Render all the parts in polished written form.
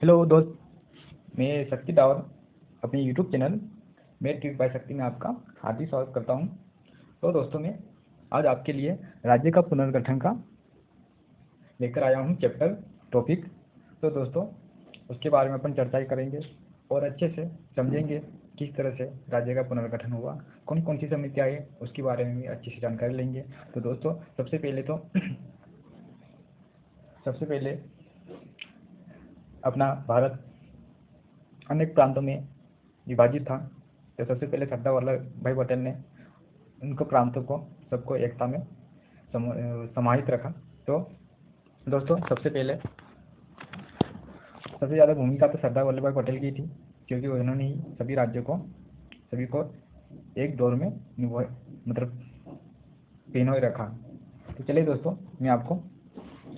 Hello दोस्त, मैं शक्ति डावर अपने YouTube channel made trick bye शक्ति में आपका हार्दिक स्वागत करता हूं। तो दोस्तों, मैं आज आपके लिए राज्य का पुनर्गठन का लेकर आया हूं चैप्टर टॉपिक। तो दोस्तों, उसके बारे में अपन चर्चा करेंगे और अच्छे से समझेंगे किस तरह से राज्य का पुनर्गठन हुआ, कौन कौन सी समितियाँ आई, उसके बारे में भी अच्छी से जानकारी लेंगे। तो दोस्तों, सबसे पहले अपना भारत अनेक प्रांतों में विभाजित था। तो सबसे पहले सरदार वल्लभ भाई पटेल ने उनको प्रांतों को सबको एकता में समाहित रखा। तो दोस्तों, सबसे ज़्यादा भूमिका तो सरदार वल्लभ भाई पटेल की थी, क्योंकि उन्होंने ही सभी को एक दौर में मतलब पिनोए रखा। तो चलिए दोस्तों, मैं आपको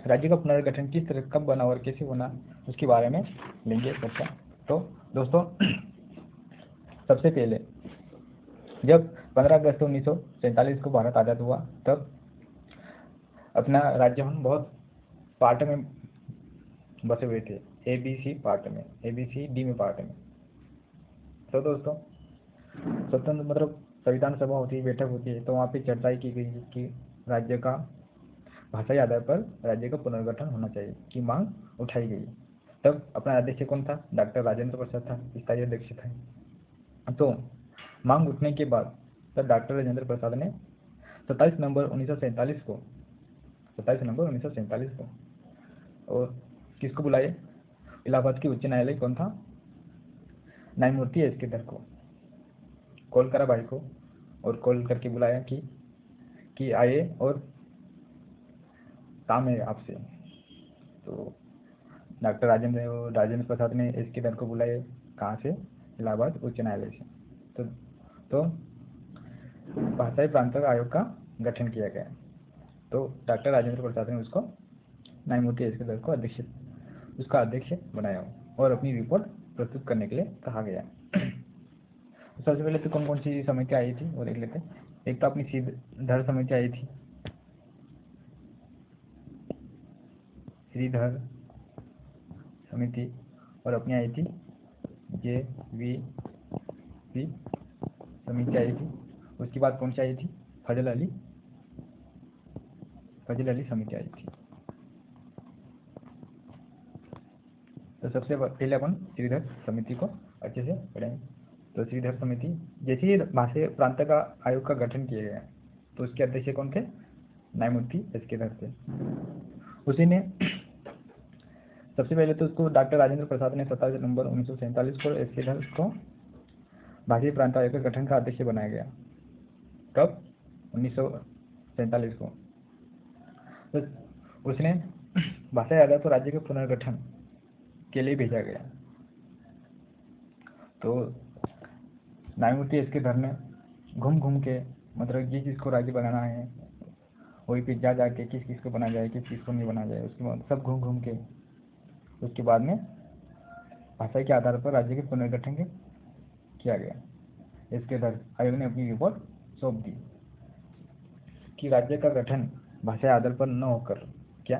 राज्य का पुनर्गठन किस तरह कब बना और कैसे बना उसके बारे में लेंगे चर्चा। तो दोस्तों, सबसे पहले जब 15 अगस्त 1947 को भारत आज़ाद हुआ, तब अपना राज्य हम बहुत पार्ट में बसे हुए थे, ABCD में पार्ट में। तो दोस्तों, स्वतंत्र संविधान सभा होती है, बैठक होती है, तो वहाँ पे चर्चा की गई कि राज्य का भाषाई आधार पर राज्य का पुनर्गठन होना चाहिए की मांग उठाई गई। तब अपना अध्यक्ष कौन था? डॉक्टर राजेंद्र प्रसाद था, स्थायी अध्यक्ष था। तो मांग उठने के बाद तब डॉक्टर राजेंद्र प्रसाद ने 27 नवंबर 1947 को और किसको बुलाए? इलाहाबाद की उच्च न्यायालय कौन था? न्यायमूर्ति एसके धर को कॉल करा भाई को, और कॉल करके बुलाया कि आइए और काम है आपसे। तो डॉक्टर राजेंद्र प्रसाद ने एसके धर को बुलाए, कहाँ से? इलाहाबाद उच्च न्यायालय से। तो भाषाई प्रांत आयोग का गठन किया गया। तो डॉक्टर राजेंद्र प्रसाद ने उसको न्यायमूर्ति एसके धर को उसका अध्यक्ष बनाया और अपनी रिपोर्ट प्रस्तुत करने के लिए कहा गया। सबसे पहले तो कौन कौन सी समितियाँ आई थी वो देख लेते हैं। एक तो अपनी श्रीधर समिति आई थी, श्रीधर समिति, और अपनी आई थी JVP समिति आई थी। उसके बाद कौन सी आई थी? फजल अली समिति आई थी। तो सबसे पहले अपन श्रीधर समिति को अच्छे से पढ़ेंगे। तो श्रीधर समिति, जैसे ही भाषाई प्रांत का आयोग का गठन किया गया, तो उसके अध्यक्ष कौन थे? न्यायमूर्ति एसके धर थे। उसी ने सबसे पहले तो उसको डॉक्टर राजेंद्र प्रसाद ने 27 नवंबर 1947 को एसके धर को भाषाई प्रांत आयोग के गठन का अध्यक्ष बनाया गया। कब? 1947 को। तो उसने भाषाई आधार पर राज्य के पुनर्गठन के लिए भेजा गया। तो न्यायमूर्ति एसके धर ने घूम के जिसको राज्य बनाना है वही पे जाके किस को बना जाए, किस को नहीं बना जाए, उसके बाद सब घूम के उसके बाद में भाषा के आधार पर राज्य के पुनर्गठन किया गया। इसके धर आयोग ने अपनी रिपोर्ट सौंप दी कि राज्य का गठन भाषाई आधार पर न होकर क्या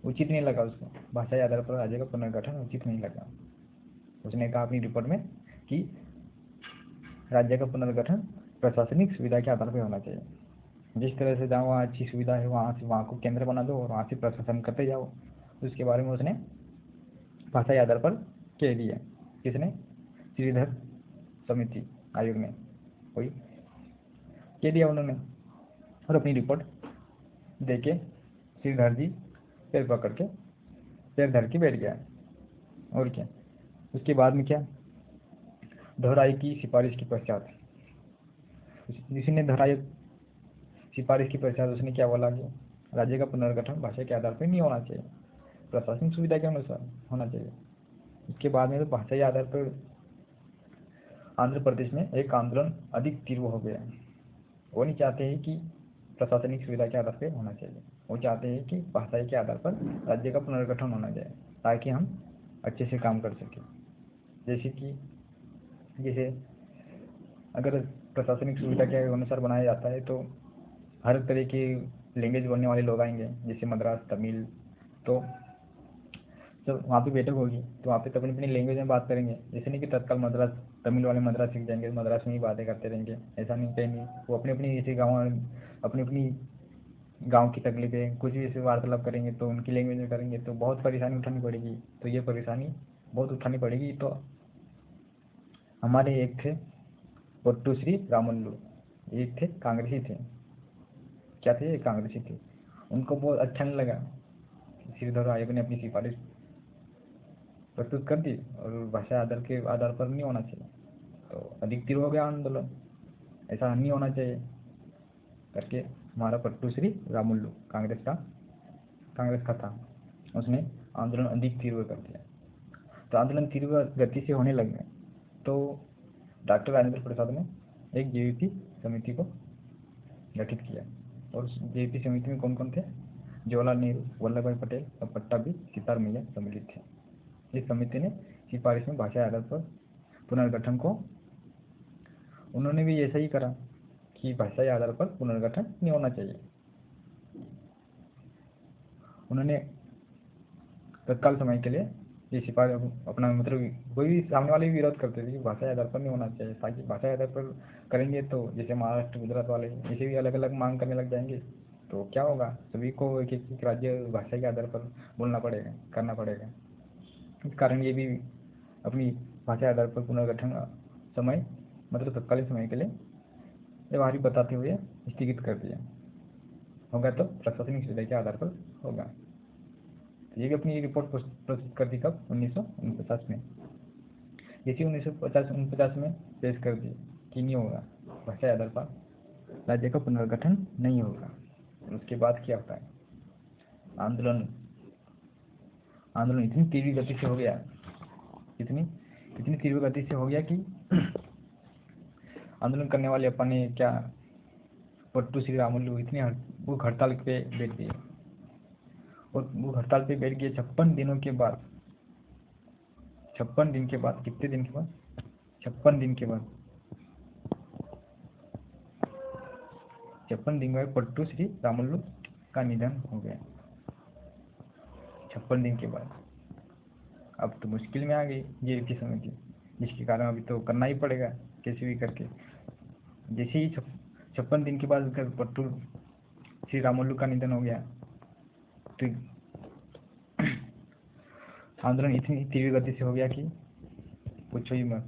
उचित नहीं लगा उसको। भाषाई आधार पर राज्य का पुनर्गठन उचित नहीं लगा। उसने कहा अपनी रिपोर्ट में कि राज्य का पुनर्गठन प्रशासनिक सुविधा के आधार पर होना चाहिए। जिस तरह से जहाँ वहाँ अच्छी सुविधा है वहाँ को केंद्र बना दो और वहाँ से प्रशासन करते जाओ। उसके बारे में उसने भाषाई आधार पर कह दिया। किसने? श्रीधर समिति आयोग ने वही कह दिया उन्होंने, और अपनी रिपोर्ट देके श्रीधर जी पैर पकड़ के पैर धर के बैठ गया। और क्या, उसके बाद में क्या? दोहराई की सिफारिश के पश्चात, जिसने दोहराई सिफारिश के पश्चात उसने क्या बोला कि राज्य का पुनर्गठन भाषा के आधार पर नहीं होना चाहिए, प्रशासनिक सुविधा के अनुसार होना चाहिए। उसके बाद में तो भाषाई आधार पर आंध्र प्रदेश में एक आंदोलन अधिक तीव्र हो गया। वो नहीं चाहते हैं कि प्रशासनिक सुविधा के आधार पर होना चाहिए, वो चाहते हैं कि भाषाई के आधार पर राज्य का पुनर्गठन होना चाहिए, ताकि हम अच्छे से काम कर सकें। जैसे अगर प्रशासनिक सुविधा के अनुसार बनाया जाता है तो हर तरह के लैंग्वेज बोलने वाले लोग आएंगे, जैसे मद्रास, तमिल। तो तो वहाँ पे बैठक होगी तो वहाँ पे तो अपनी अपनी लैंग्वेज में बात करेंगे। ऐसे नहीं कि तत्काल मद्रास तमिल वाले मद्रास सीख जाएंगे, मद्रास में ही बातें करते रहेंगे, ऐसा नहीं कहेंगे। वो अपनी अपनी ऐसे अपनी अपनी गाँव की तकलीफें कुछ भी ऐसे वार्तालाप करेंगे तो उनकी लैंग्वेज में करेंगे तो बहुत परेशानी उठानी पड़ेगी। तो ये परेशानी बहुत उठानी पड़ेगी। तो हमारे एक थे पट्टू श्री रामुलु, एक थे कांग्रेसी थे। क्या थे? ये कांग्रेसी थे। उनको बहुत अच्छा नहीं लगा। श्रीधर आयोग ने अपनी सिफारिश प्रस्तुत कर दी और भाषा आधार के आधार पर नहीं होना चाहिए, तो अधिक तीव्र हो गया आंदोलन। ऐसा नहीं होना चाहिए करके हमारा पट्टू श्री रामुलु कांग्रेस का था, उसने आंदोलन अधिक तीव्र कर दिया। तो आंदोलन तीव्र गति से होने लगे तो डॉक्टर राजेंद्र प्रसाद ने एक जेवीपी समिति को गठित किया। और उस जेवीपी समिति में कौन कौन थे? जवाहरलाल नेहरू, वल्लभ भाई पटेल और पट्टाभी सितार मैया सम्मिलित थे। इस समिति ने सिफारिश में भाषा आधार पर पुनर्गठन को, उन्होंने भी ऐसा ही करा कि भाषाई आधार पर पुनर्गठन नहीं होना चाहिए। उन्होंने तत्काल समय के लिए ये सिफारिश अपना मतलब कोई भी सामने वाले भी विरोध करते थे कि भाषा आधार पर नहीं होना चाहिए, ताकि भाषा आधार पर करेंगे तो जैसे महाराष्ट्र गुजरात वाले ऐसे भी अलग अलग मांग करने लग जाएंगे तो क्या होगा? सभी को एक एक राज्य भाषा के आधार पर बोलना पड़ेगा, करना पड़ेगा। इस कारण ये भी अपनी भाषा आधार पर पुनर्गठन समय मतलब तत्कालीन समय के लिए व्यवहारिक बताते हुए स्थगित कर दिया। होगा तो प्रशासनिक सुविधा के आधार पर होगा। तो ये भी अपनी रिपोर्ट प्रस्तुत कर दी कब? 1949 में। इसी 1949 में पेश कर दी कि नहीं होगा, भाषा आधार पर राज्य का पुनर्गठन नहीं होगा। उसके बाद क्या होता है? आंदोलन इतनी तीव्र गति से हो गया, इतनी तीव्र गति से हो गया कि आंदोलन करने वाले अपने क्या पट्टू श्री रामुलु इतनी भूख हड़ताल पे बैठ गए। और भूख हड़ताल पे बैठ गए 56 दिनों के बाद। 56 दिन के बाद, कितने दिन के बाद? 56 दिन के बाद, 56 दिन के बाद पट्टू श्री रामुलु का निधन हो गया। 56 दिन के बाद अब तो मुश्किल में आ गई जेल की समिति, जिसके कारण अभी तो करना ही पड़ेगा कैसे भी करके। जैसे ही 56 दिन के बाद पट्टू श्री रामुलु का निधन हो गया तो आंदोलन इतनी तीव्र गति से हो गया कि पूछो ही मत।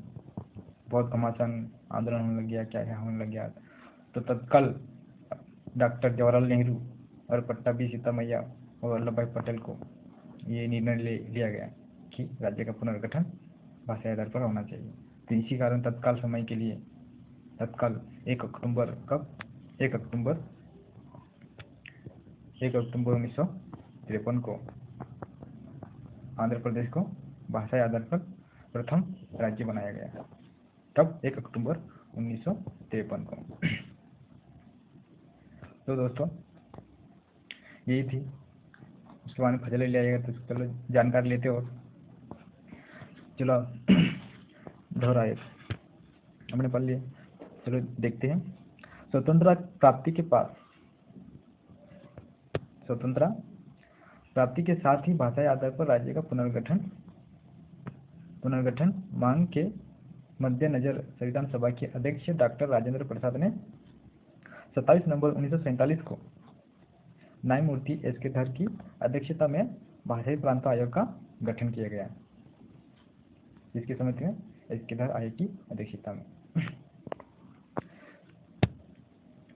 बहुत घमासान आंदोलन होने लग गया, क्या क्या होने लग गया। तो तत्काल डॉक्टर जवाहरलाल नेहरू और पट्टाभी सितार मैया और वल्लभ भाई पटेल को ये निर्णय लिया गया कि राज्य का पुनर्गठन भाषा आधार पर होना चाहिए। तो इसी कारण तत्काल समय के लिए तत्काल 1 अक्टूबर कब? 1 अक्टूबर 1953 को आंध्र प्रदेश को भाषा आधार पर प्रथम राज्य बनाया गया। तब 1 अक्टूबर 1953 को। तो दोस्तों यही थी, उसके बाद में फजल ले आएगा तो चलो जानकारी लेते हो। चलो दोहराए हमने पढ़ लिया, चलो देखते हैं। स्वतंत्रता प्राप्ति के साथ ही भाषाई आधार पर राज्य का पुनर्गठन मांग के मद्देनजर संविधान सभा के अध्यक्ष डॉक्टर राजेंद्र प्रसाद ने 27 नवंबर 1947 को न्यायमूर्ति एस के धर की अध्यक्षता में भाषाई प्रांत आयोग का गठन किया गया, जिसकी समिति में एस के धर आयोग की अध्यक्षता में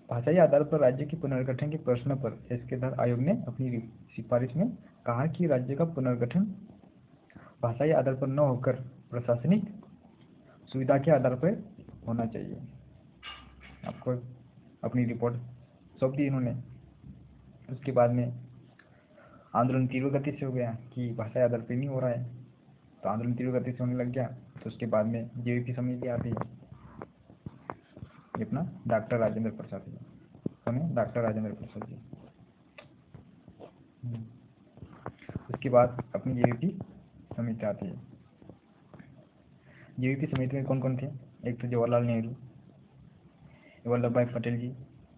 भाषाई आधार पर राज्य के पुनर्गठन के प्रश्न पर एस के धर आयोग ने अपनी सिफारिश में कहा कि राज्य का पुनर्गठन भाषाई आधार पर न होकर प्रशासनिक सुविधा के आधार पर होना चाहिए। आपको अपनी रिपोर्ट सौंप दी इन्होंने। उसके बाद में आंदोलन तीव्र गति से हो गया कि भाषाई आधार पर नहीं हो रहा है, तो आंदोलन तीव्र गति से होने लग गया। तो उसके बाद में जेवीपी समिति आती है, ये अपना डॉक्टर राजेंद्र प्रसाद जी, कौन है? डॉक्टर राजेंद्र प्रसाद जी। उसके बाद अपनी जेवीपी समिति आती है। जेवीपी समिति में कौन कौन थे? एक तो जवाहरलाल नेहरू, वल्लभ भाई पटेल जी,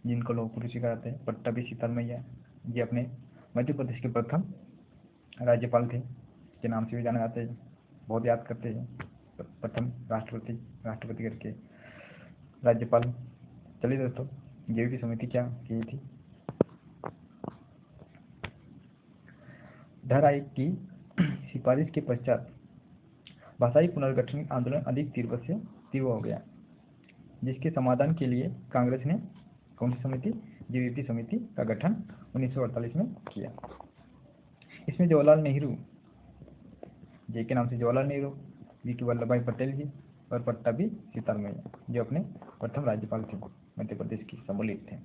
जिनको लोग पुरुष कहते हैं, पट्टाभी सितार मैया जी अपने मध्य प्रदेश के प्रथम राज्यपाल थे, के नाम से भी जाना जाता है, बहुत याद करते हैं। प्रथम राष्ट्रपति करके राज्यपाल। चलिए दोस्तों, जेवीपी समिति क्या की थी। धर आयोग की सिफारिश के पश्चात भाषाई पुनर्गठन आंदोलन अधिक तीव्र हो गया, जिसके समाधान के लिए कांग्रेस ने कौन सी समिति, जेवीपी समिति का गठन 1948 में किया। इसमें जवाहरलाल नेहरू, जे के नाम से जवाहरलाल नेहरू, वी के वल्लभ भाई पटेल जी और पट्टाभी सीतारमैया, जो अपने प्रथम राज्यपाल थे, मध्य प्रदेश की सम्मिलित थे।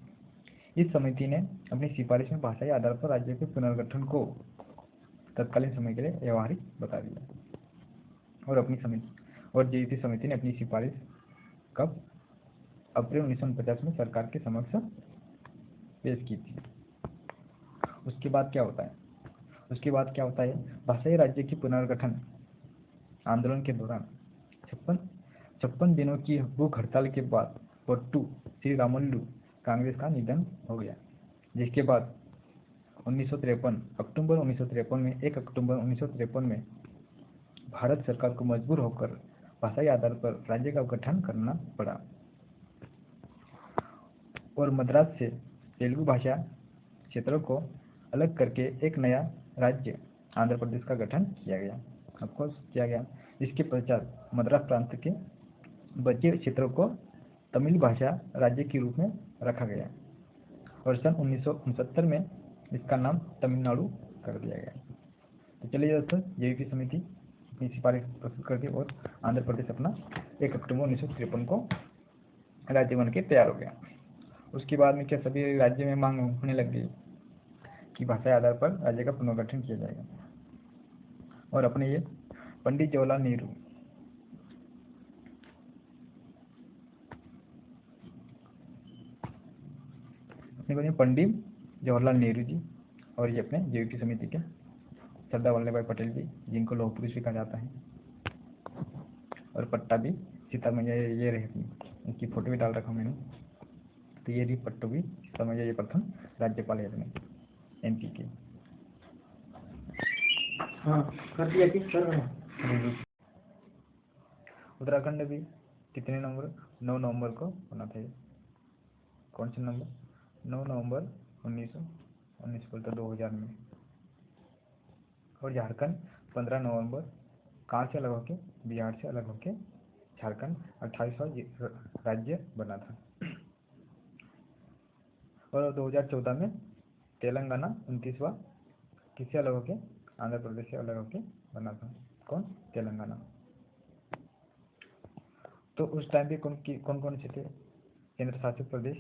इस समिति ने अपनी सिफारिश में भाषाई आधार पर राज्य के पुनर्गठन को तत्कालीन समय के लिए व्यवहारिक बता दिया और जेवीपी समिति ने अपनी सिफारिश कब, अप्रैल 1949 में सरकार के समक्ष पेश की थी। उसके बाद क्या होता है, भाषाई राज्य की पुनर्गठन आंदोलन के दौरान 56 दिनों की भूख हड़ताल के बाद पट्टू श्री रामुलु कांग्रेस का निधन हो गया, जिसके बाद 1 अक्टूबर 1953 में भारत सरकार को मजबूर होकर भाषाई आधार पर राज्य का गठन करना पड़ा और मद्रास से तेलुगु भाषा क्षेत्रों को अलग करके एक नया राज्य आंध्र प्रदेश का गठन किया गया। इसके पश्चात मद्रास प्रांत के बचे क्षेत्रों को तमिल भाषा राज्य के रूप में रखा गया और सन 1969 में इसका नाम तमिलनाडु कर दिया गया। तो चलिए दोस्तों, जेवीपी समिति अपनी सिफारिश प्रस्तुत कर दी और आंध्र प्रदेश अपना 1 अक्टूबर 1953 को राज्य बन के तैयार हो गया। उसके बाद में क्या सभी राज्य में मांग होने लग गई कि भाषा आधार पर राज्य का पुनर्गठन किया जाएगा और अपने ये पंडित जवाहरलाल नेहरू जी और ये अपने जेवीपी समिति के सरदार वल्लभ भाई पटेल जी, जिनको लौह पुरुष भी कहा जाता है, और पट्टाभी सीतारमैया, ये रही, इनकी फोटो भी डाल रखा मैंने। तो ये रही पट्टाभी सीतारमैया, ये प्रथम राज्यपाल है अपने एमपी के। हाँ, कर दिया कि कर रहा हूँ। उत्तराखंड भी कितने नंबर, 9 नवंबर को बना था। ये कौन सा नंबर, 9 नवंबर 2000 में। और झारखंड 15 नवंबर, कहाँ से अलग होके, बिहार से अलग होके झारखंड 28वां राज्य बना था। और 2014 में तेलंगाना 29वां, किससे अलग होके, आंध्र प्रदेश से अलग होके बना था। कौन, तेलंगाना। तो उस टाइम पे कौन से थे केंद्र शासित प्रदेश,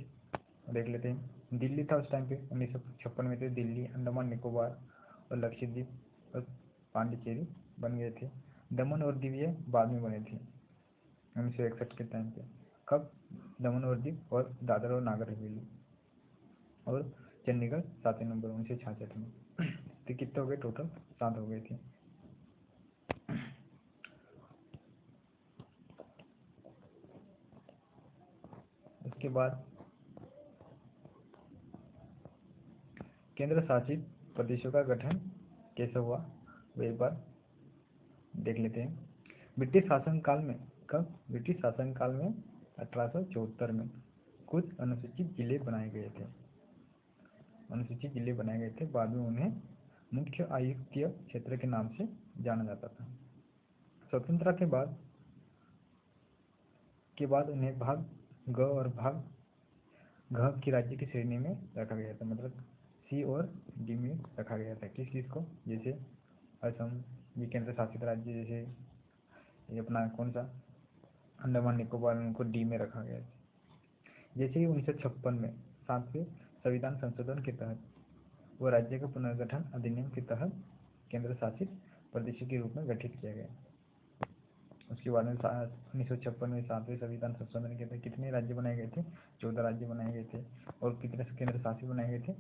देख लेते हैं। दिल्ली था उस टाइम पे, 1956 में थे दिल्ली, अंडमान निकोबार और लक्षद्वीप और पांडिचेरी बन गए थे। दमन और दीव ये बाद में बने थे 1961 के टाइम पे। कब, दमन और दीव और दादर और नागर हवेली और चंडीगढ़ 7 नवंबर 1966 में। तो कितने हो गए टोटल, 7 हो गए थे। उसके बाद केंद्र शासित प्रदेशों का गठन कैसे हुआ, वो एक बार देख लेते हैं। ब्रिटिश शासनकाल में, कब, ब्रिटिश शासनकाल में 1874 में कुछ अनुसूचित जिले बनाए गए थे। बाद में उन्हें मुख्य आयुक्तीय क्षेत्र के नाम से जाना जाता था। स्वतंत्रता के बाद उन्हें भाग ग और भाग घ की राज्य की श्रेणी में रखा गया था, मतलब सी और डी में रखा गया था। किस चीज़ को, जैसे असम, ये केंद्र शासित राज्य, जैसे ये अपना कौन सा अंडमान निकोबार, उनको डी में रखा गया था। जैसे ही 1956 में 7वें संविधान संशोधन के तहत वो राज्य का पुनर्गठन अधिनियम के तहत केंद्र शासित प्रदेशों के रूप में गठित किया गया। उसके बाद में 1956 में 7वें संविधान संशोधन के तहत कितने राज्य बनाए गए थे, 14 राज्य बनाए गए थे। और कितने केंद्र शासित बनाए गए थे,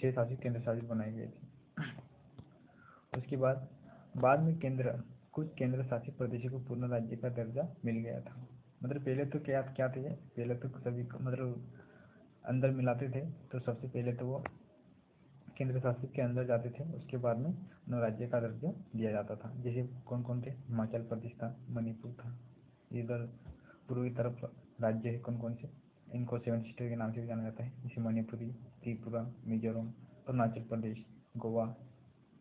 6 शासित केंद्र शासित बनाए गए थे। उसके बाद में कुछ केंद्र शासित प्रदेशों को पूर्ण राज्य का दर्जा मिल गया था। मतलब पहले तो क्या थे, पहले तो सभी मतलब अंदर मिलाते थे। तो सबसे पहले तो वो केंद्र शासित के अंदर जाते थे उसके बाद में उन्हें राज्य का दर्जा दिया जाता था। जैसे कौन कौन थे? हिमाचल प्रदेश था, मणिपुर था, इधर पूर्वी तरफ राज्य है कौन कौन से, इनको 7 स्टेट के नाम से भी जाना जाता है, जैसे मणिपुरी, त्रिपुरा, मिजोरम, अरुणाचल प्रदेश, गोवा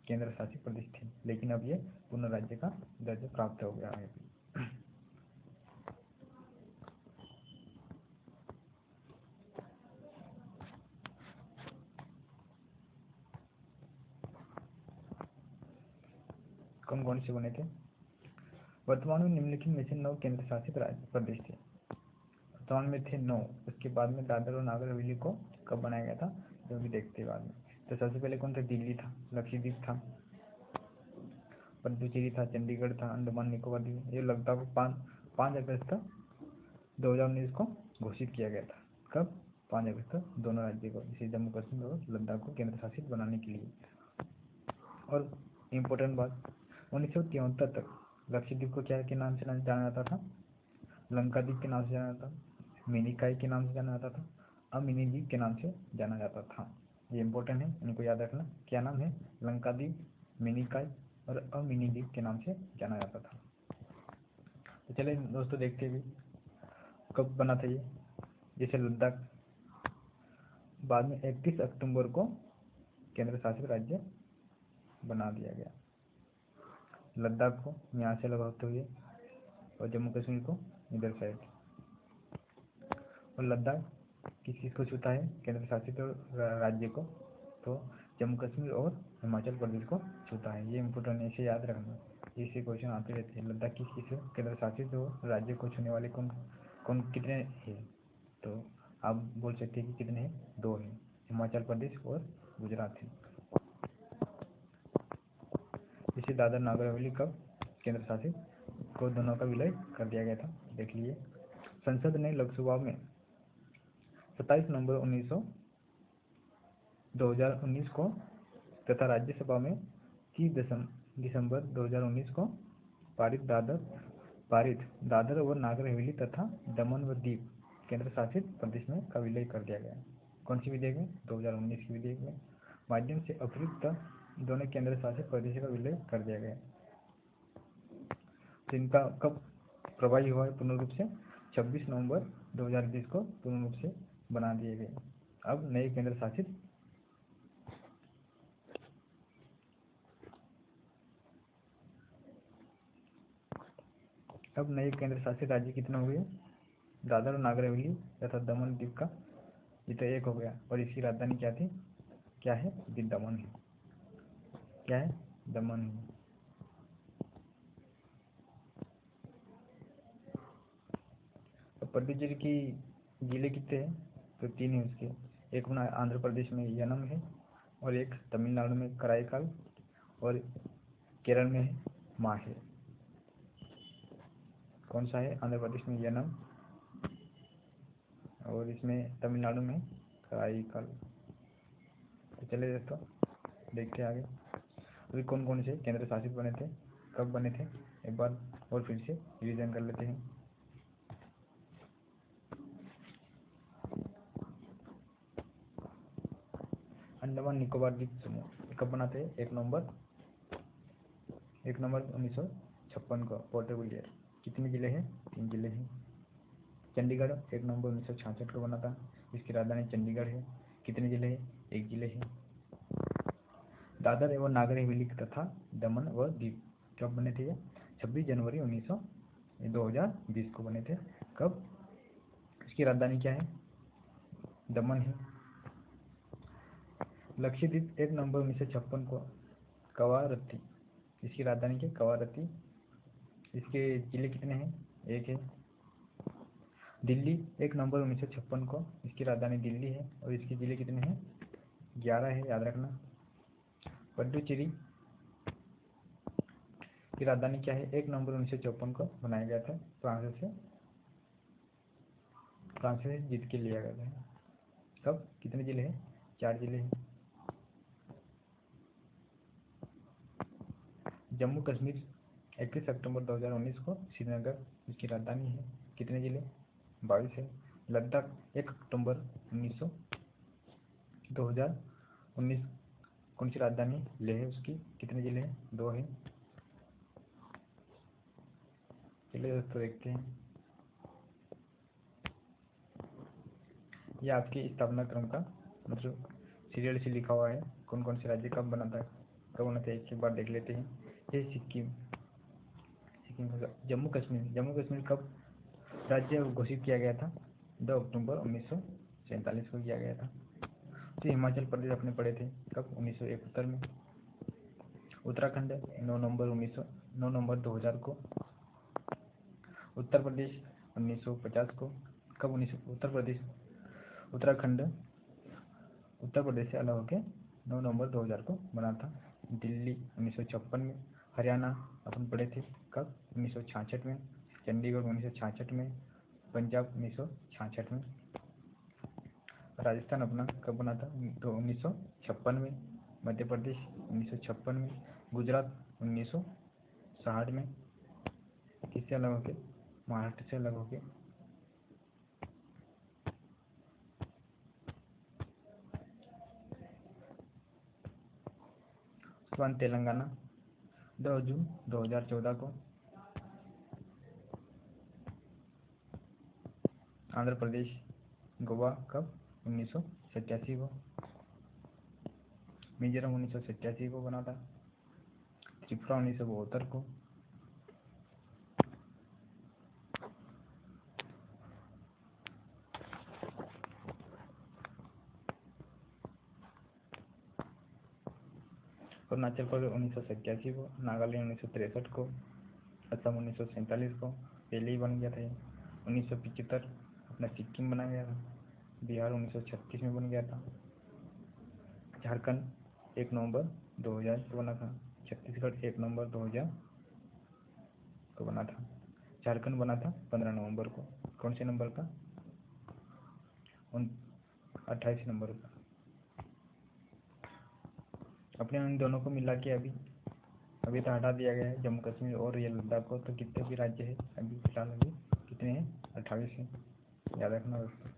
केंद्र शासित प्रदेश थे, लेकिन अब ये पूर्ण राज्य का दर्जा प्राप्त हो गया है। कौन कौन से बने थे? वर्तमान में निम्नलिखित में से 9 केंद्र शासित प्रदेश थे। वर्तमान में थे 9, उसके बाद में दादर और नागर हवेली को कब बनाया गया था जो भी देखते बाद में। तो सबसे पहले कौन था? दिल्ली था, लक्षद्वीप था, पुडुचेरी था, चंडीगढ़ था, अंडमान निकोबार द्वीप। ये लद्दाख को 5 अगस्त 2019 को घोषित किया गया था। कब? 5 अगस्त दोनों राज्यों को, जैसे जम्मू कश्मीर और लद्दाख को केंद्र शासित बनाने के लिए। और इम्पोर्टेंट बात, 1973 तक लक्षद्वीप को क्या के नाम से जाना जाता था? लंकाद्वीप के नाम से जाना जाता था, मिनिकॉय के नाम से जाना जाता था, अब मिनी द्वीप के नाम से जाना जाता था। ये इम्पोर्टेंट है, इनको याद रखना। क्या नाम है? लंकाद्वीप, मिनिकॉय और अब मिनी द्वीप के नाम से जाना जाता था। तो चलिए दोस्तों देखते भी कब बना था ये। जैसे लद्दाख बाद में 31 अक्टूबर को केंद्र शासित राज्य बना दिया गया। लद्दाख को यहाँ से अलग होते हुए और जम्मू कश्मीर को इधर साइड। और लद्दाख किस को छूता है केंद्र शासित राज्य को? तो जम्मू कश्मीर और हिमाचल प्रदेश को छूता है। ये इम्पोर्टेंट है, इसे याद रखना, इससे क्वेश्चन आते रहते हैं। लद्दाख किस केंद्र शासित और राज्य को छूने वाले कौन कौन कितने हैं? तो आप बोल सकते हैं कि कितने हैं? 2 हैं, हिमाचल प्रदेश और गुजरात है। इसे दादर नागर हवेली कब केंद्र शासित को दोनों का विलय कर दिया गया था, देख लीजिए। संसद ने लोकसभा में 27 नवंबर 2019 को तथा राज्यसभा में 30 दिसंबर 2019 को पारित दादर और नागर हवेली तथा दमन व दीव केंद्र शासित प्रदेश में का विलय कर दिया गया। कौन सी विधेयक में? 2019 की विधेयक में माध्यम से अतिरिक्त दोनों केंद्र शासित प्रदेश का विलय कर दिया गया। तो इनका कब प्रभावी हुआ है पूर्ण रूप से? 26 नवंबर 2020 को पूर्ण रूप से बना दिए गए। अब नए केंद्र शासित राज्य कितने हुए? दादर और नागर हवेली तथा दमन द्वीप का ये तो 1 हो गया, और इसकी राजधानी क्या थी? क्या है? दमन है। क्या है? दमन है। तो पुडुचेरी की जिले कितने हैं? तो 3 है उसके। एक अपना आंध्र प्रदेश में यनम है, और एक तमिलनाडु में कराईकाल, और केरल में है माहे। कौन सा है? आंध्र प्रदेश में यनम और इसमें तमिलनाडु में कराईकाल। तो चलिए दोस्तों देखते हैं आगे अभी कौन कौन से केंद्र शासित बने थे, कब बने थे, एक बार और फिर से रिवीजन कर लेते हैं। अंडमान निकोबार द्वीप समूह कब बना थे? 1 नवंबर 1956 को, पोर्ट ब्लेयर। कितने जिले हैं? 3 जिले हैं। चंडीगढ़ 1 नवंबर 1966 को बना था, इसकी राजधानी चंडीगढ़ है। कितने जिले हैं? 1 जिले हैं। दादर एवं नागर हवेली तथा दमन व दीव कब बने थे? 26 जनवरी 2020 को बने थे। कब? इसकी राजधानी क्या है? दमन है। लक्षद्वीप 1 नवंबर 1956 को, कवारत्ती, इसकी राजधानी क्या? कवारत्ती। इसके जिले कितने हैं? 1 है। दिल्ली 1 नवंबर 1956 को, इसकी राजधानी दिल्ली है, और इसके जिले कितने हैं? 11 है, याद रखना। पुडुचेरी की राजधानी क्या है? 1 नवंबर 1954 को बनाया गया था, फ्रांस से जीत के लिया गया था। कब? कितने जिले हैं? 4 जिले हैं। जम्मू कश्मीर 21 अक्टूबर 2019 को श्रीनगर, इसकी राजधानी है। कितने जिले? 22 है। लद्दाख 1 अक्टूबर 2019 कौन सी राजधानी लेह है उसकी, कितने जिले हैं, 2 है। चलिए दोस्तों देखते हैं, ये आपके स्थापना क्रम का मतलब सीरियल से लिखा हुआ है, कौन कौन से राज्य कब बना था, कब बना था, एक बार देख लेते हैं। ये सिक्किम, जम्मू कश्मीर कब राज्य घोषित किया गया था, 2 अक्टूबर 1947 को किया गया था। तो हिमाचल प्रदेश अपने पढ़े थे कब, 1971 में। उत्तराखंड 9 नवंबर 2000 को। उत्तर प्रदेश 1950 को। कब उत्तराखंड उत्तर प्रदेश से अलग होकर 9 नवंबर 2000 को बना था। दिल्ली 1956 में। हरियाणा अपन पढ़े थे कब, 1966 में। चंडीगढ़ 1966 में। पंजाब 1966 में। राजस्थान अपना कब बना था, तो 1956 में। मध्य प्रदेश 1956 में। गुजरात 1960 में। किससे अलग होके, महाराष्ट्र से अलग होके। उसके बाद तेलंगाना 2 जून 2014 को। आंध्र प्रदेश गोवा कब, 1987 को। मिजोरम 1987 को बना था। त्रिपुरा 1972 को। अरुणाचल प्रदेश 1987 को। नागालैंड 1963 को। असम 1947 को, पहले ही बन गया था। 1975 अपना सिक्किम बना गया था। बिहार 1936 में बन गया था। झारखंड 1 नवंबर 2000 को बना था। छत्तीसगढ़ 1 नवंबर 2000 को बना था। झारखंड बना था 15 नवंबर को। कौन से नंबर का, 28 नंबर का। अपने उन दोनों को मिला के अभी तो हटा दिया गया है, जम्मू कश्मीर और ये लद्दाख को। तो कितने भी राज्य है अभी फिलहाल, अभी कितने हैं, 28 हैं, याद रखना दोस्तों।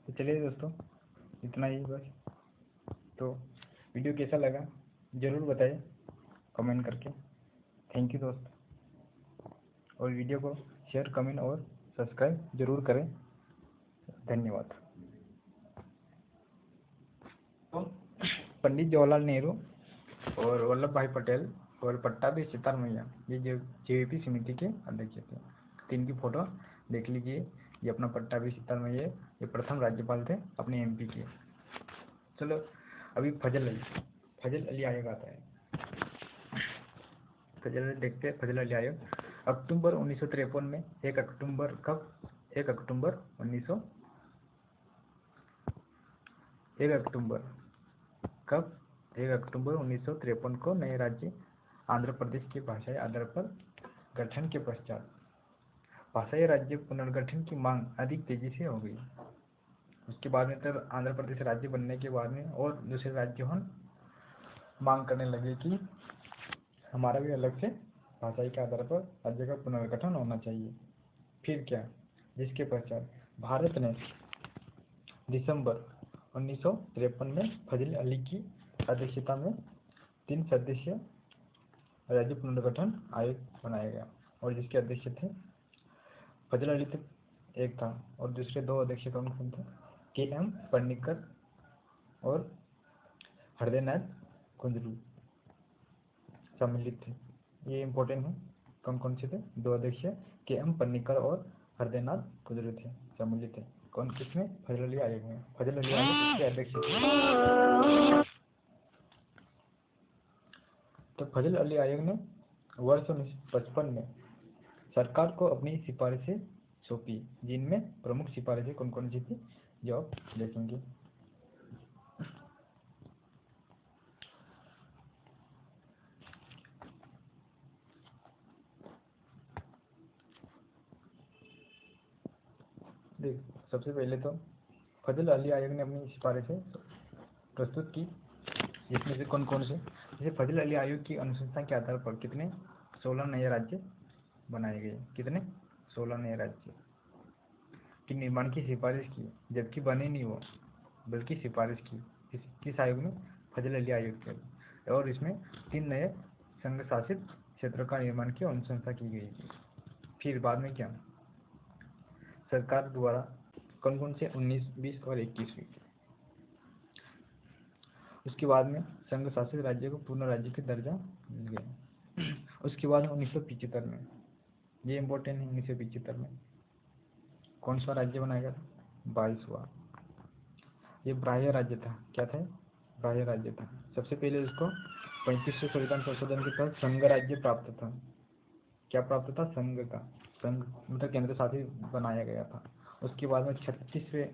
तो चलिए दोस्तों, इतना ही बस। तो वीडियो कैसा लगा ज़रूर बताइए कमेंट करके। थैंक यू दोस्त, और वीडियो को शेयर, कमेंट और सब्सक्राइब जरूर करें। धन्यवाद। पंडित जवाहरलाल नेहरू और वल्लभ भाई पटेल और पट्टाभी सिद्धारमैया, ये जो जेवीपी समिति के अध्यक्ष थे। तीन की फोटो देख लीजिए। ये अपना पट्टाभी सिद्धारमैया, ये प्रथम राज्यपाल थे अपने एमपी के। चलो अभी फजल अली आयोग आता है। फजल अली देखते हैं। फजल अली आयोग अक्टूबर 1953 में। 1 अक्टूबर कब, 1 अक्टूबर 1953 को नए राज्य आंध्र प्रदेश के भाषाई आधार पर गठन के पश्चात भाषाई राज्य पुनर्गठन की मांग अधिक तेजी से हो गई। उसके बाद में तब आंध्र प्रदेश राज्य बनने के बाद में और दूसरे राज्यों मांग करने लगे कि हमारा भी अलग से भाषाई के आधार पर राज्य का पुनर्गठन होना चाहिए। फिर क्या, जिसके पश्चात भारत ने दिसंबर 1953 में फजल अली की अध्यक्षता में 3 सदस्यीय राज्य पुनर्गठन आयोग बनाया गया, और जिसके अध्यक्ष थे फजल अली तो एक था, और दूसरे 2 अध्यक्ष कौन कौन थे, KM पन्नीकर और हृदयनाथ कुंजरू सम्मिलित थे। ये इम्पोर्टेंट है, कौन कौन से थे, 2 अध्यक्ष KM पन्नीकर और हृदयनाथ कुंजरू थे, सम्मिलित थे। कौन किसमें, फजल अली आयोग में। फजल अली आयोग के अध्यक्ष थे। तो फजल अली आयोग ने वर्ष 1955 में सरकार को अपनी सिफारिशें सौंपी, जिनमें प्रमुख सिफारिशें कौन कौन सी थी जो आप देखेंगे। देख, सबसे पहले तो फजल अली आयोग ने अपनी सिफारिशें प्रस्तुत की, जिसमें से कौन कौन से, जैसे फजल अली आयोग की अनुशंसा के आधार पर कितने 16 नए राज्य बनाए गए। कितने? 16 नए राज्य के निर्माण की सिफारिश की, जबकि बने नहीं वो, बल्कि सिफारिश की। किस आयोग में? फजल अली आयोग के। और इसमें 3 नए संघ शासित क्षेत्रों का निर्माण की अनुशंसा की गई थी। फिर बाद में क्या, सरकार द्वारा कौन कौन से 19, 20 और 21 हुई। उसके बाद में संघ शासित राज्य को पूर्ण राज्य का दर्जा मिल गया। उसके बाद 1975 में, ये इम्पोर्टेंट है, 1975 में कौन सा राज्य बनाया गया था? 22वां। ये बाह्य राज्य था। क्या था? बाह्य राज्य था। सबसे पहले इसको 35वें संविधान संशोधन के तहत संघ राज्य प्राप्त था। क्या प्राप्त था? संघ का, संघ मतलब केंद्र शासित बनाया गया था। उसके बाद में 36वें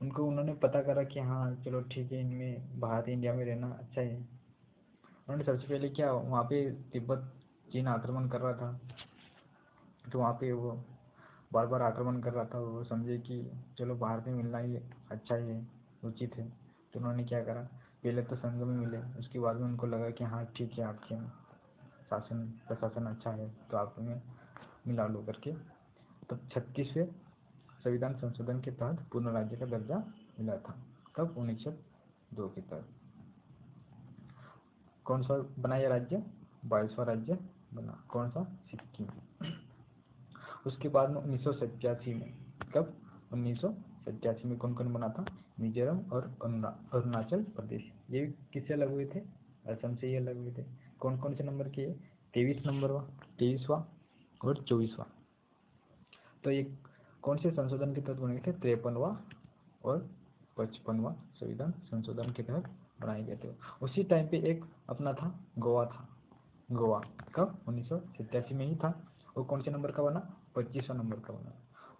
उनको उन्होंने पता करा कि हाँ चलो ठीक है, इनमें भारत इंडिया में रहना अच्छा है। उन्होंने सबसे पहले क्या, वहाँ पे तिब्बत चीन आक्रमण कर रहा था, तो वहाँ पे वो बार बार आक्रमण कर रहा था। वो समझे कि चलो भारत में मिलना ही अच्छा ही है, उचित है। तो उन्होंने क्या करा, पहले तो संघ में मिले, उसके बाद में उनको लगा कि हाँ ठीक है, आपके शासन प्रशासन अच्छा है, तो आप में मिला लो करके। तो 36वें संविधान संशोधन के तहत पूर्ण राज्य का दर्जा मिला था। कब? 1902 के तहत। कौन सा बना ये राज्य? 22वां राज्य बना। कौन सा? सिक्किम। उसके बाद में 1987 में, कब? 1987 में कौन कौन बना था? मिजोरम और अरुणाचल प्रदेश। ये किससे अलग हुए थे? असम से ये अलग हुए थे। कौन कौन से नंबर के? 23वां और 24वां। तो ये कौन से संशोधन के तहत बने थे? 53वां और 55वां संविधान संशोधन के तहत बनाए गए थे। उसी टाइम पे एक अपना था, गोवा था। गोवा कब? 1987 में ही था। वो कौन से नंबर का बना? 25वां नंबर का बना।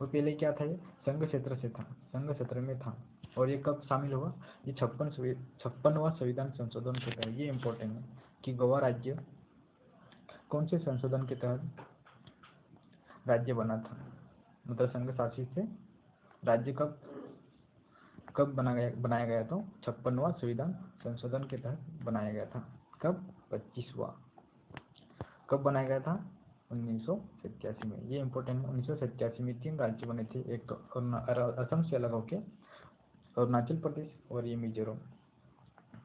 वो पहले क्या था? ये संघ क्षेत्र से था, संघ क्षेत्र में था। और ये कब शामिल हुआ? ये 56वां संविधान संशोधन के तहत। ये इम्पोर्टेंट है कि गोवा राज्य कौन से संशोधन के तहत राज्य बना था, मतलब संघ शासित से राज्य कब कब बनाया गया? तो 56वां संविधान संशोधन के तहत बनाया गया था। कब? 25वां। कब बनाया गया था? 1987 में। ये इम्पोर्टेंट है। 1987 में 3 राज्य बने थे, एक तो असम से अलग होके अरुणाचल प्रदेश और ये मिजोरम।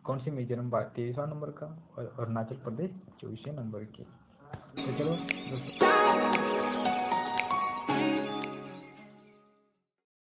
कौन सी? मिजोरम 23वां नंबर का और अरुणाचल प्रदेश 24वें नंबर के। तो चलो दोस्तों।